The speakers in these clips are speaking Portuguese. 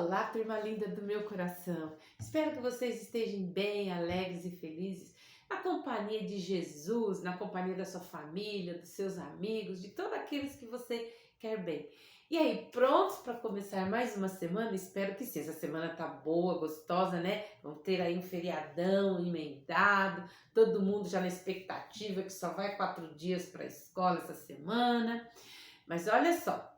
Olá, turma linda do meu coração. Espero que vocês estejam bem, alegres e felizes, na companhia de Jesus, na companhia da sua família, dos seus amigos, de todos aqueles que você quer bem. E aí, prontos para começar mais uma semana? Espero que sim. Essa semana tá boa, gostosa, né? Vamos ter aí um feriadão emendado, todo mundo já na expectativa que só vai 4 dias para a escola essa semana. Mas olha só.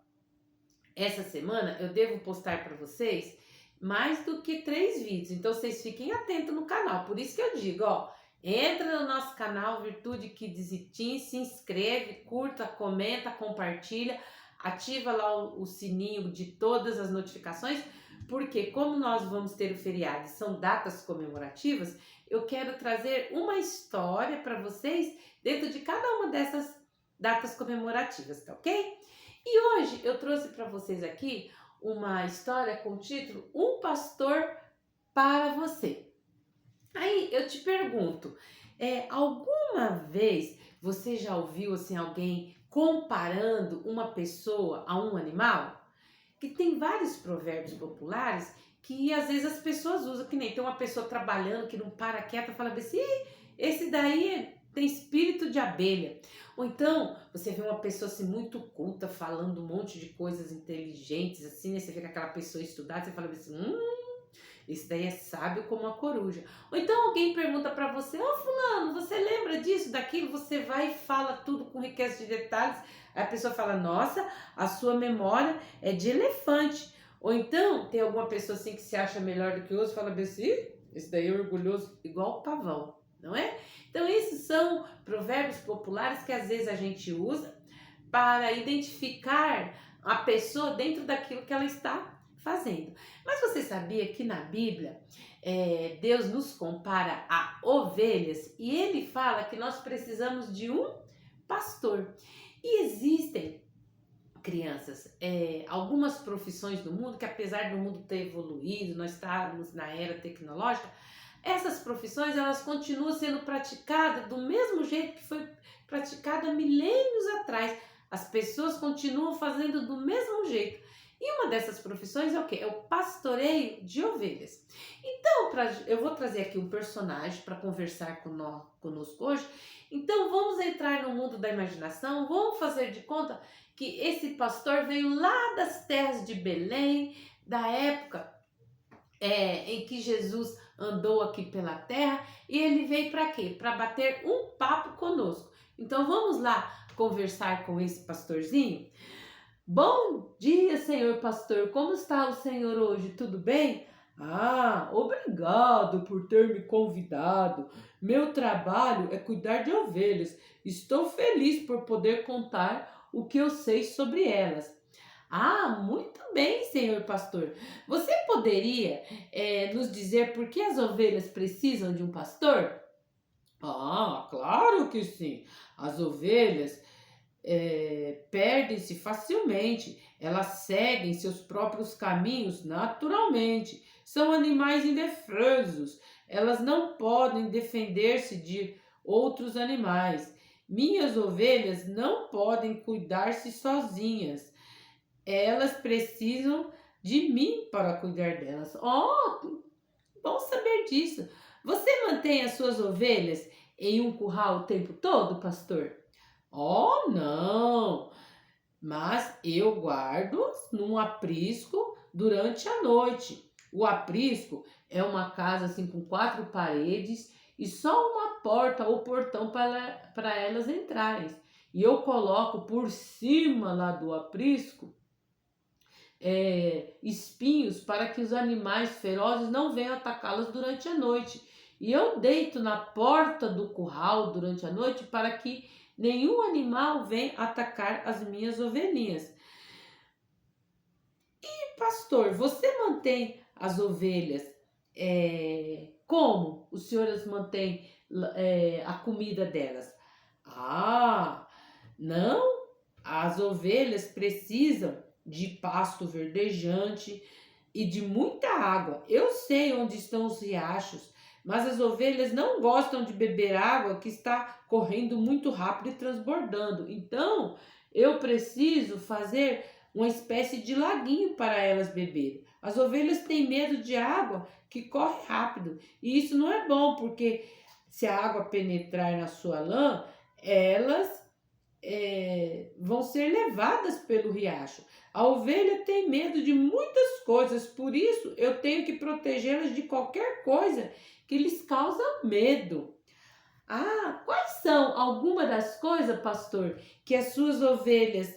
Essa semana eu devo postar para vocês mais do que 3 vídeos, então vocês fiquem atentos no canal. Por isso que eu digo, ó, entra no nosso canal Virtude Kids e Teens, se inscreve, curta, comenta, compartilha, ativa lá o sininho de todas as notificações, porque como nós vamos ter o feriado e são datas comemorativas, eu quero trazer uma história para vocês dentro de cada uma dessas datas comemorativas, tá ok? E hoje eu trouxe para vocês aqui uma história com o título Um Pastor para Você. Aí eu te pergunto, alguma vez você já ouviu assim, alguém comparando uma pessoa a um animal? Que tem vários provérbios populares que às vezes as pessoas usam, que nem tem uma pessoa trabalhando que não para quieta e fala assim, esse daí tem espírito de abelha. Ou então você vê uma pessoa assim muito culta falando um monte de coisas inteligentes assim, né? Você vê aquela pessoa estudada, você fala assim, esse daí é sábio como a coruja. Ou então alguém pergunta para você, ô fulano, você lembra disso, daquilo? Você vai e fala tudo com riqueza de detalhes. Aí a pessoa fala, nossa, a sua memória é de elefante. Ou então tem alguma pessoa assim que se acha melhor do que outros, fala assim, esse daí é orgulhoso igual o pavão, não é? Então esses são provérbios populares que às vezes a gente usa para identificar a pessoa dentro daquilo que ela está fazendo. Mas você sabia que na Bíblia Deus nos compara a ovelhas e ele fala que nós precisamos de um pastor. E existem, crianças, algumas profissões do mundo que apesar do mundo ter evoluído, nós estarmos na era tecnológica, essas profissões elas continuam sendo praticadas do mesmo jeito que foi praticada milênios atrás. As pessoas continuam fazendo do mesmo jeito. E uma dessas profissões é o quê? É o pastoreio de ovelhas. Então, eu vou trazer aqui um personagem para conversar conosco hoje. Então, vamos entrar no mundo da imaginação, vamos fazer de conta que esse pastor veio lá das terras de Belém, da época em que Jesus andou aqui pela terra, e ele veio para quê? Para bater um papo conosco. Então vamos lá conversar com esse pastorzinho? Bom dia, senhor pastor. Como está o senhor hoje? Tudo bem? Ah, obrigado por ter me convidado. Meu trabalho é cuidar de ovelhas. Estou feliz por poder contar o que eu sei sobre elas. Ah, muito bem, senhor pastor. Você poderia nos dizer por que as ovelhas precisam de um pastor? Ah, claro que sim. As ovelhas perdem-se facilmente, elas seguem seus próprios caminhos naturalmente. São animais indefesos, elas não podem defender-se de outros animais. Minhas ovelhas não podem cuidar-se sozinhas, elas precisam de mim para cuidar delas. Oh, bom saber disso. Você mantém as suas ovelhas em um curral o tempo todo, pastor? Oh, não! Mas eu guardo-as num aprisco durante a noite. O aprisco é uma casa assim com 4 paredes e só uma porta ou portão para elas entrarem. E eu coloco por cima lá do aprisco espinhos para que os animais ferozes não venham atacá-las durante a noite. E eu deito na porta do curral durante a noite para que nenhum animal venha atacar as minhas ovelhinhas. E pastor, você mantém as ovelhas como o senhor as mantém a comida delas? Ah, não, as ovelhas precisam de pasto verdejante e de muita água. Eu sei onde estão os riachos, mas as ovelhas não gostam de beber água que está correndo muito rápido e transbordando. Então, eu preciso fazer uma espécie de laguinho para elas beberem. As ovelhas têm medo de água que corre rápido. E isso não é bom, porque se a água penetrar na sua lã, elas vão ser levadas pelo riacho. A ovelha tem medo de muitas coisas, por isso eu tenho que protegê-las de qualquer coisa que lhes causa medo. Ah, quais são algumas das coisas, pastor, que as suas ovelhas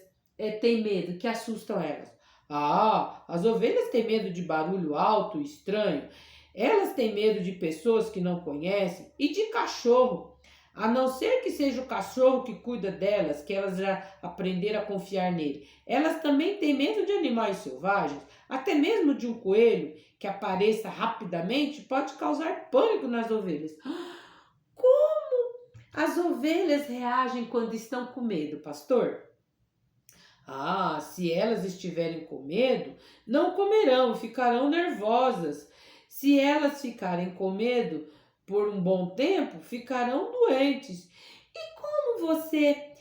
têm medo, que assustam elas? Ah, as ovelhas têm medo de barulho alto, estranho. Elas têm medo de pessoas que não conhecem e de cachorro. A não ser que seja o cachorro que cuida delas, que elas já aprenderam a confiar nele. Elas também têm medo de animais selvagens, até mesmo de um coelho que apareça rapidamente pode causar pânico nas ovelhas. As ovelhas reagem quando estão com medo, pastor? Ah, se elas estiverem com medo, não comerão, ficarão nervosas. Se elas ficarem com medo por um bom tempo, ficarão doentes. E como você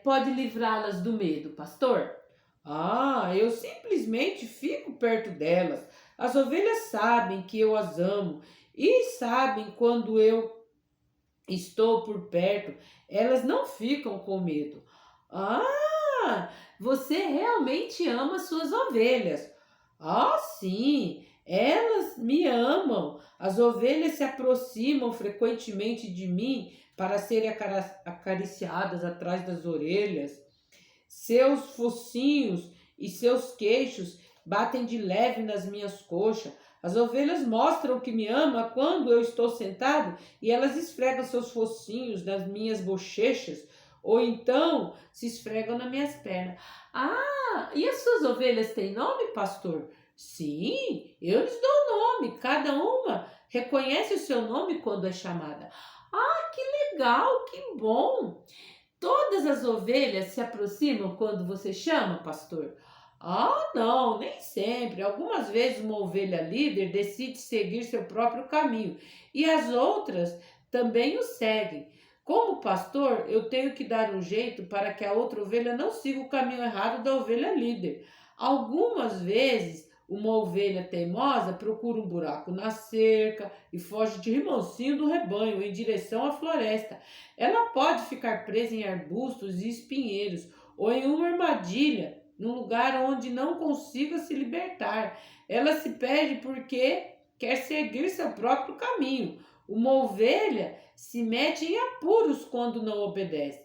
pode livrá-las do medo, pastor? Ah, eu simplesmente fico perto delas. As ovelhas sabem que eu as amo e sabem quando eu estou por perto, elas não ficam com medo. Ah, você realmente ama suas ovelhas. Ah, sim, elas me amam. As ovelhas se aproximam frequentemente de mim para serem acariciadas atrás das orelhas. Seus focinhos e seus queixos batem de leve nas minhas coxas. As ovelhas mostram que me ama quando eu estou sentado e elas esfregam seus focinhos nas minhas bochechas ou então se esfregam nas minhas pernas. Ah, e as suas ovelhas têm nome, pastor? Sim, eu lhes dou nome. Cada uma reconhece o seu nome quando é chamada. Ah, que legal, que bom. Todas as ovelhas se aproximam quando você chama, pastor? Ah, não, nem sempre. Algumas vezes uma ovelha líder decide seguir seu próprio caminho e as outras também o seguem. Como pastor, eu tenho que dar um jeito para que a outra ovelha não siga o caminho errado da ovelha líder. Algumas vezes, uma ovelha teimosa procura um buraco na cerca e foge de rimancinho do rebanho em direção à floresta. Ela pode ficar presa em arbustos e espinheiros ou em uma armadilha, num lugar onde não consiga se libertar. Ela se perde porque quer seguir seu próprio caminho. Uma ovelha se mete em apuros quando não obedece.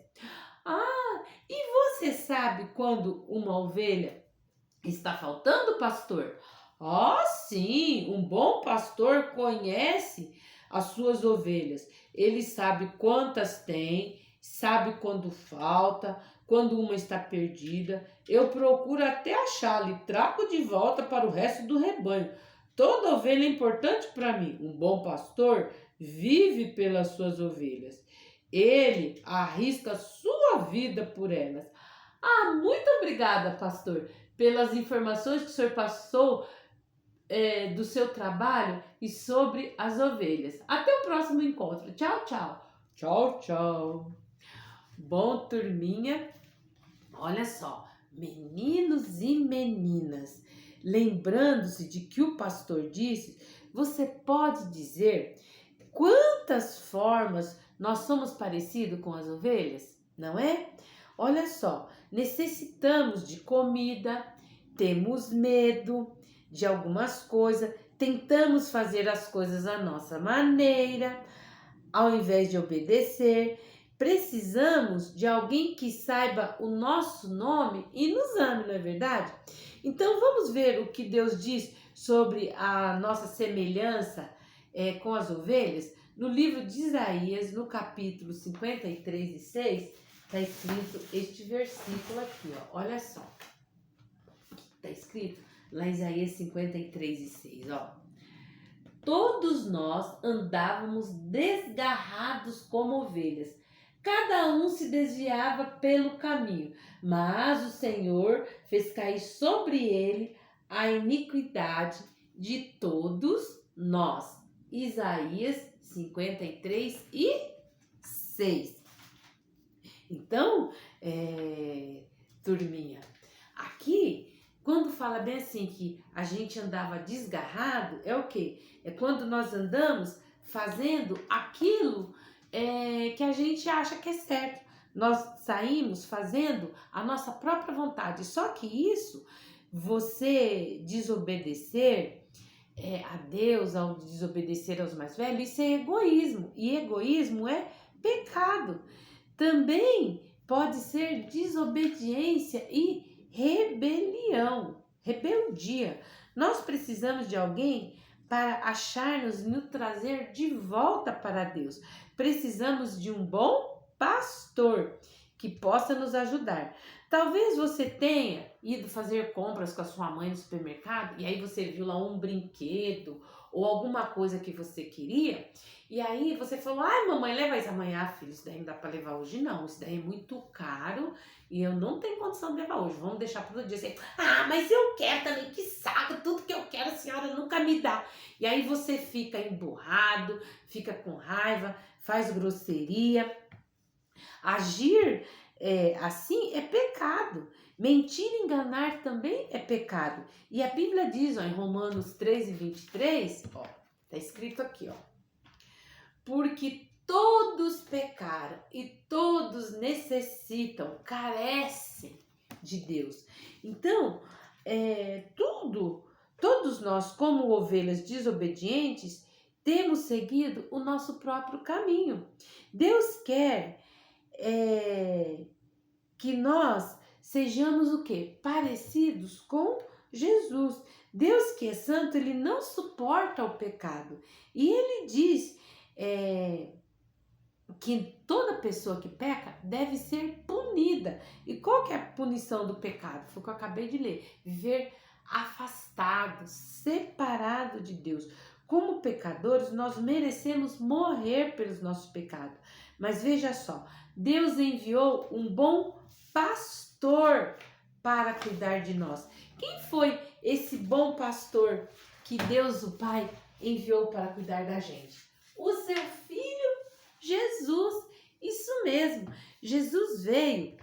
Ah, e você sabe quando uma ovelha está faltando, pastor? Ah, sim, um bom pastor conhece as suas ovelhas. Ele sabe quantas tem, sabe quando falta, quando uma está perdida. Eu procuro até achá-la e trago de volta para o resto do rebanho. Toda ovelha é importante para mim. Um bom pastor vive pelas suas ovelhas. Ele arrisca sua vida por elas. Ah, muito obrigada, pastor, pelas informações que o senhor passou do seu trabalho e sobre as ovelhas. Até o próximo encontro. Tchau, tchau. Tchau, tchau. Bom, turminha, olha só, meninos e meninas, lembrando-se de que o pastor disse, você pode dizer quantas formas nós somos parecidos com as ovelhas, não é? Olha só, necessitamos de comida, temos medo de algumas coisas, tentamos fazer as coisas à nossa maneira, ao invés de obedecer. Precisamos de alguém que saiba o nosso nome e nos ame, não é verdade? Então vamos ver o que Deus diz sobre a nossa semelhança com as ovelhas. No livro de Isaías, no capítulo 53 e 6, está escrito este versículo aqui, ó. Olha só. Está escrito lá em Isaías 53 e 6, ó. Todos nós andávamos desgarrados como ovelhas. Cada um se desviava pelo caminho, mas o Senhor fez cair sobre ele a iniquidade de todos nós. Isaías 53 e 6. Então, turminha, aqui Quando fala bem assim que a gente andava desgarrado, é o quê? É quando nós andamos fazendo aquilo que a gente acha que é certo. Nós saímos fazendo a nossa própria vontade. Só que isso, você desobedecer a Deus, ao desobedecer aos mais velhos, isso é egoísmo. E egoísmo é pecado. Também pode ser desobediência e rebelião, rebeldia. Nós precisamos de alguém para achar-nos e nos trazer de volta para Deus. Precisamos de um bom pastor que possa nos ajudar. Talvez você tenha ido fazer compras com a sua mãe no supermercado e aí você viu lá um brinquedo ou alguma coisa que você queria e aí você falou, ai mamãe, leva isso amanhã, filho, isso daí não dá para levar hoje não, isso daí é muito caro e eu não tenho condição de levar hoje, vamos deixar para outro dia. Você, mas eu quero também, que saco, tudo que eu quero a senhora nunca me dá. E aí você fica emburrado, fica com raiva, faz grosseria. Agir assim é pecado. Mentir e enganar também é pecado. E a Bíblia diz, ó, em Romanos 13:23, ó, tá escrito aqui, ó. Porque todos pecaram e todos necessitam, carecem de Deus. Então, todos nós, como ovelhas desobedientes, temos seguido o nosso próprio caminho. Deus quer que nós sejamos o quê? Parecidos com Jesus. Deus que é santo, ele não suporta o pecado. E ele diz que toda pessoa que peca deve ser punida. E qual que é a punição do pecado? Foi o que eu acabei de ler. Viver afastado, separado de Deus. Como pecadores, nós merecemos morrer pelos nossos pecados. Mas veja só, Deus enviou um bom pastor para cuidar de nós. Quem foi esse bom pastor que Deus, o Pai, enviou para cuidar da gente? O seu filho Jesus. Isso mesmo, Jesus veio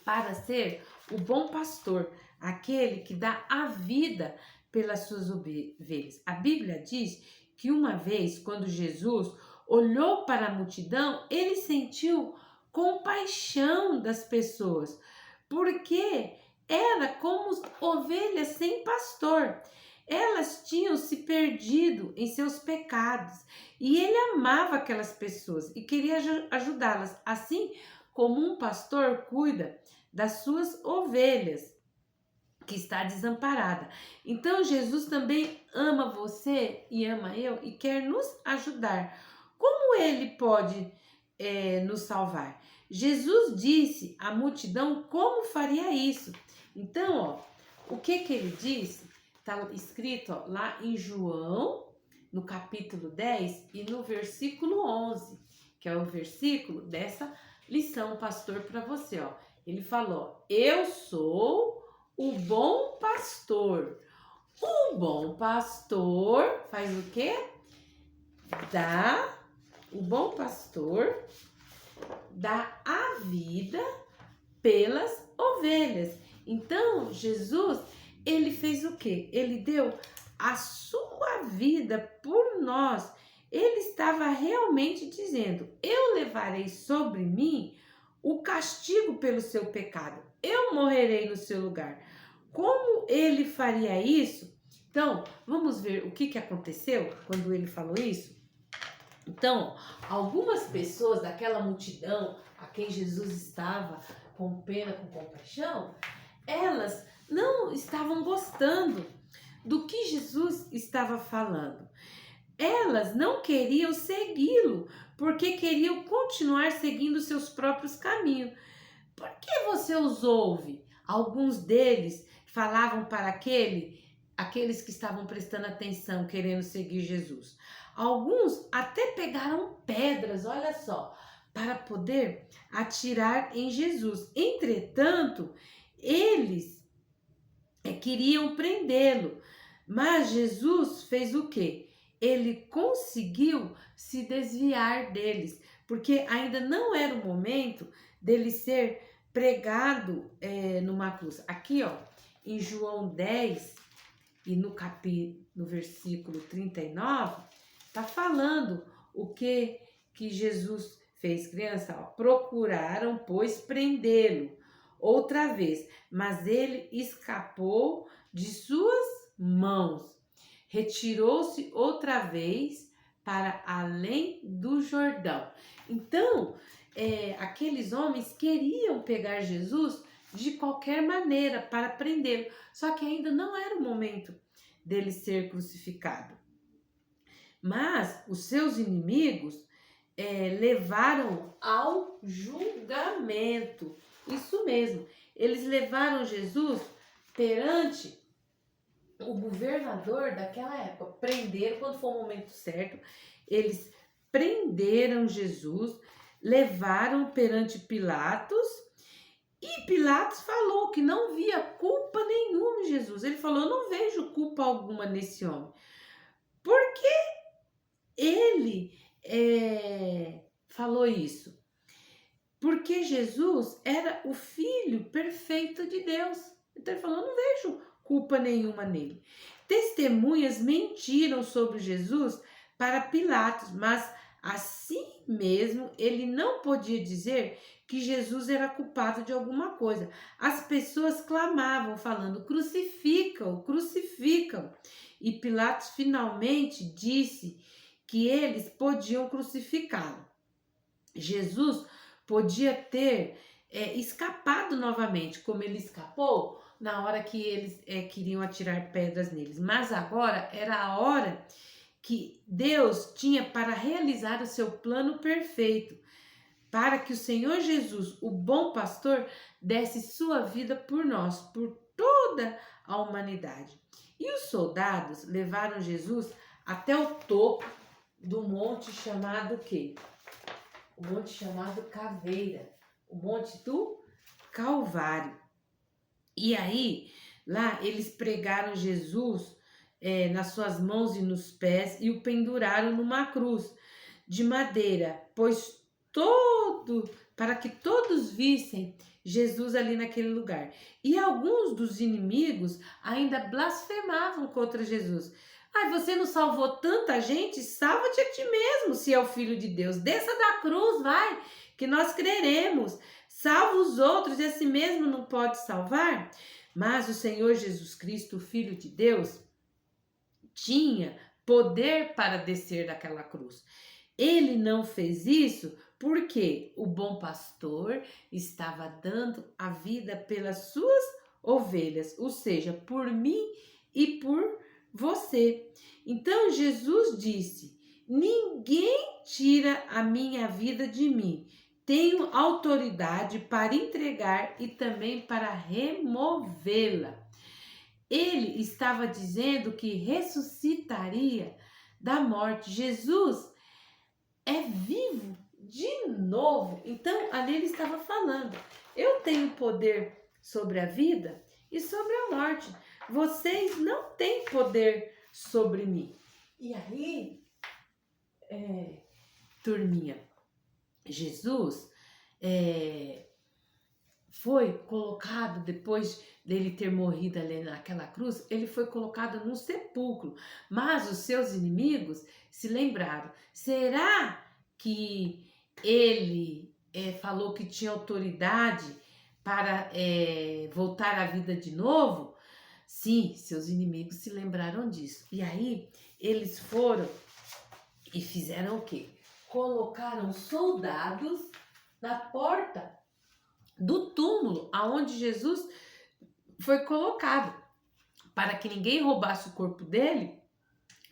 para ser o bom pastor, aquele que dá a vida pelas suas ovelhas. A Bíblia diz que uma vez, quando Jesus olhou para a multidão, ele sentiu compaixão das pessoas, porque era como ovelhas sem pastor. Elas tinham se perdido em seus pecados e ele amava aquelas pessoas e queria ajudá-las, assim como um pastor cuida das suas ovelhas que está desamparada. Então Jesus também ama você e ama eu e quer nos ajudar. Como ele pode nos salvar? Jesus disse à multidão como faria isso. Então, ó, o que ele disse? Está escrito ó, lá em João, no capítulo 10 e no versículo 11, que é o versículo dessa lição, pastor, para você. Ó. Ele falou, eu sou o bom pastor. O bom pastor faz o quê? O bom pastor dá a vida pelas ovelhas. Então, Jesus, ele fez o quê? Ele deu a sua vida por nós. Ele estava realmente dizendo, eu levarei sobre mim o castigo pelo seu pecado. Eu morrerei no seu lugar. Como ele faria isso? Então, vamos ver o que aconteceu quando ele falou isso? Então, algumas pessoas daquela multidão a quem Jesus estava com pena, com compaixão, elas não estavam gostando do que Jesus estava falando. Elas não queriam segui-lo, porque queriam continuar seguindo seus próprios caminhos. Por que você os ouve? Alguns deles falavam para aqueles que estavam prestando atenção, querendo seguir Jesus. Alguns até pegaram pedras, olha só, para poder atirar em Jesus. Entretanto, eles queriam prendê-lo. Mas Jesus fez o quê? Ele conseguiu se desviar deles, porque ainda não era o momento dele ser pregado numa cruz. Aqui, ó, em João 10 e no versículo 39, está falando o que Jesus fez, criança. Ó, procuraram, pois, prendê-lo outra vez, mas ele escapou de suas mãos. Retirou-se outra vez para além do Jordão. Então, aqueles homens queriam pegar Jesus de qualquer maneira para prendê-lo, só que ainda não era o momento dele ser crucificado. Mas os seus inimigos levaram ao julgamento. Isso mesmo, eles levaram Jesus perante o governador daquela época. Prenderam, quando foi o momento certo, eles prenderam Jesus, levaram perante Pilatos, e Pilatos falou que não via culpa nenhuma em Jesus. Ele falou: eu não vejo culpa alguma nesse homem. Porque ele falou isso? Porque Jesus era o Filho perfeito de Deus. Então ele falou: eu não vejo culpa nenhuma nele. Testemunhas mentiram sobre Jesus para Pilatos, mas assim mesmo ele não podia dizer que Jesus era culpado de alguma coisa. As pessoas clamavam, falando: crucificam, crucificam. E Pilatos finalmente disse que eles podiam crucificá-lo. Jesus podia ter escapado novamente, como ele escapou na hora que eles queriam atirar pedras neles. Mas agora era a hora que Deus tinha para realizar o seu plano perfeito, para que o Senhor Jesus, o bom pastor, desse sua vida por nós, por toda a humanidade. E os soldados levaram Jesus até o topo do monte chamado o quê? O monte chamado Caveira, o monte do Calvário. E aí, lá eles pregaram Jesus nas suas mãos e nos pés e o penduraram numa cruz de madeira, para que todos vissem Jesus ali naquele lugar. E alguns dos inimigos ainda blasfemavam contra Jesus. Ai, você não salvou tanta gente? Salva-te a ti mesmo, se é o Filho de Deus. Desça da cruz, vai, que nós creremos. Salva os outros, e a si mesmo não pode salvar? Mas o Senhor Jesus Cristo, o Filho de Deus, tinha poder para descer daquela cruz. Ele não fez isso porque o bom pastor estava dando a vida pelas suas ovelhas, ou seja, por mim e por você. Então Jesus disse: ninguém tira a minha vida de mim. Tenho autoridade para entregar e também para removê-la. Ele estava dizendo que ressuscitaria da morte. Jesus é vivo de novo. Então, ali ele estava falando: eu tenho poder sobre a vida e sobre a morte. Vocês não têm poder sobre mim. E aí, turminha, Jesus foi colocado, depois dele ter morrido ali naquela cruz, ele foi colocado num sepulcro. Mas os seus inimigos se lembraram: será que ele falou que tinha autoridade para voltar à vida de novo? Sim, seus inimigos se lembraram disso. E aí eles foram e fizeram o quê? Colocaram soldados na porta do túmulo aonde Jesus foi colocado, para que ninguém roubasse o corpo dele,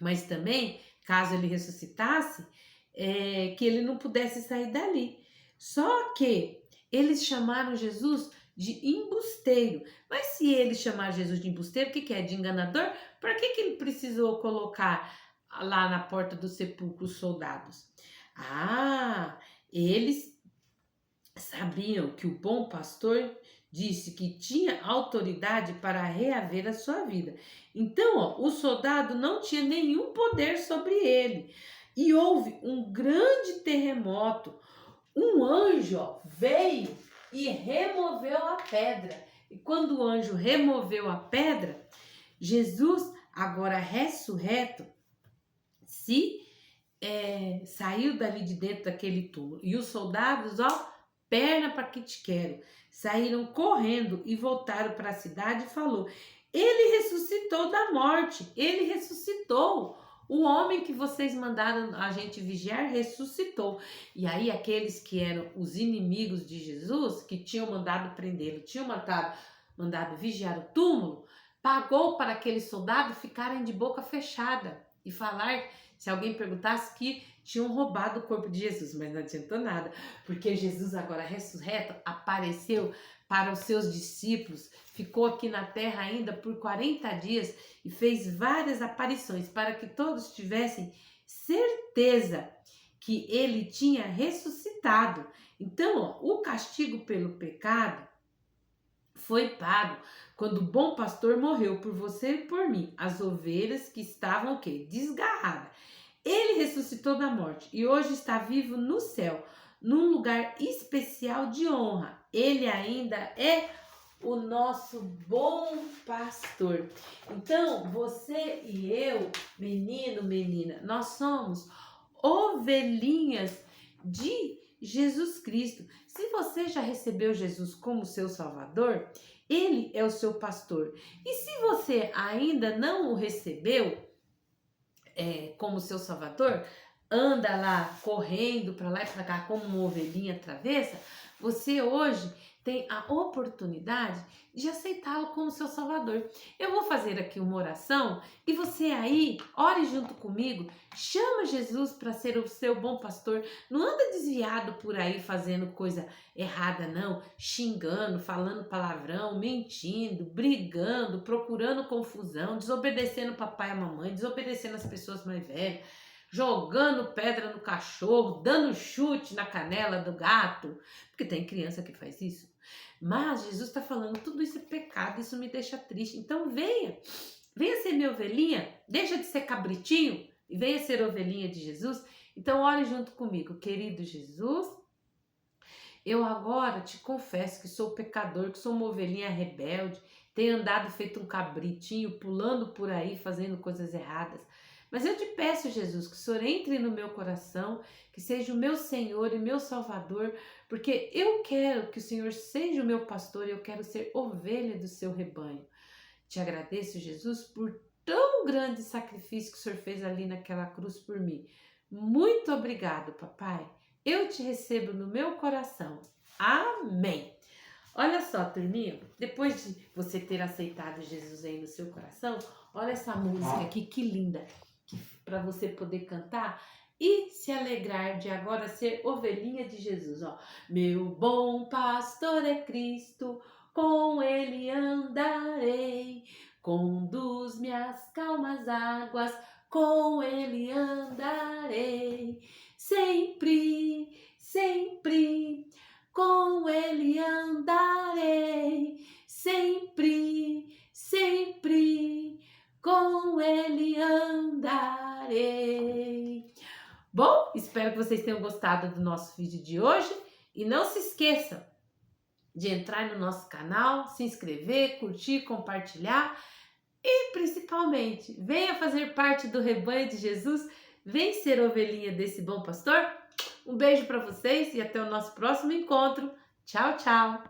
mas também, caso ele ressuscitasse, que ele não pudesse sair dali. Só que eles chamaram Jesus de embusteiro. Mas se eles chamaram Jesus de embusteiro, o que é? De enganador? Para que ele precisou colocar lá na porta do sepulcro os soldados? Eles sabiam que o bom pastor disse que tinha autoridade para reaver a sua vida. Então, o soldado não tinha nenhum poder sobre ele. E houve um grande terremoto. Um anjo veio e removeu a pedra E quando o anjo removeu a pedra, Jesus, agora ressurreto, saiu dali de dentro daquele túmulo. E os soldados, ó, perna para que te quero, saíram correndo e voltaram para a cidade e falou: ele ressuscitou da morte, ele ressuscitou. O homem que vocês mandaram a gente vigiar ressuscitou. E aí aqueles que eram os inimigos de Jesus, que tinham mandado prendê-lo, tinham mandado vigiar o túmulo, pagou para aqueles soldados ficarem de boca fechada e falar, se alguém perguntasse, que tinham roubado o corpo de Jesus, mas não adiantou nada, porque Jesus agora ressurreto apareceu para os seus discípulos, ficou aqui na terra ainda por 40 dias e fez várias aparições para que todos tivessem certeza que ele tinha ressuscitado. Então, ó, o castigo pelo pecado foi pago quando o bom pastor morreu por você e por mim, as ovelhas que estavam o quê? Desgarradas. Ele ressuscitou da morte e hoje está vivo no céu, num lugar especial de honra. Ele ainda é o nosso bom pastor. Então, você e eu, menino, menina, nós somos ovelhinhas de Jesus Cristo. Se você já recebeu Jesus como seu Salvador, ele é o seu pastor. E se você ainda não o recebeu como seu Salvador, anda lá correndo para lá e para cá como uma ovelhinha travessa, você hoje tem a oportunidade de aceitá-lo como seu Salvador. Eu vou fazer aqui uma oração e você aí, ore junto comigo, chama Jesus para ser o seu bom pastor. Não anda desviado por aí fazendo coisa errada não, xingando, falando palavrão, mentindo, brigando, procurando confusão, desobedecendo o papai e a mamãe, desobedecendo as pessoas mais velhas, jogando pedra no cachorro, dando chute na canela do gato, porque tem criança que faz isso. Mas Jesus está falando, tudo isso é pecado, isso me deixa triste. Então venha ser minha ovelhinha, deixa de ser cabritinho e venha ser ovelhinha de Jesus. Então ore junto comigo, querido Jesus. Eu agora te confesso que sou pecador, que sou uma ovelhinha rebelde, tenho andado feito um cabritinho, pulando por aí, fazendo coisas erradas. Mas eu te peço, Jesus, que o Senhor entre no meu coração, que seja o meu Senhor e meu Salvador, porque eu quero que o Senhor seja o meu pastor e eu quero ser ovelha do seu rebanho. Te agradeço, Jesus, por tão grande sacrifício que o Senhor fez ali naquela cruz por mim. Muito obrigado, papai. Eu te recebo no meu coração. Amém. Olha só, turminha, depois de você ter aceitado Jesus aí no seu coração, olha essa música aqui, que linda, para você poder cantar e se alegrar de agora ser ovelhinha de Jesus, ó. Meu bom pastor é Cristo, com ele andarei, conduz-me às calmas águas, com ele andarei, sempre, sempre, com ele andarei, sempre, sempre, com ele andarei. Bom, espero que vocês tenham gostado do nosso vídeo de hoje e não se esqueçam de entrar no nosso canal, se inscrever, curtir, compartilhar e principalmente venha fazer parte do rebanho de Jesus, vem ser ovelhinha desse bom pastor. Um beijo para vocês e até o nosso próximo encontro. Tchau, tchau!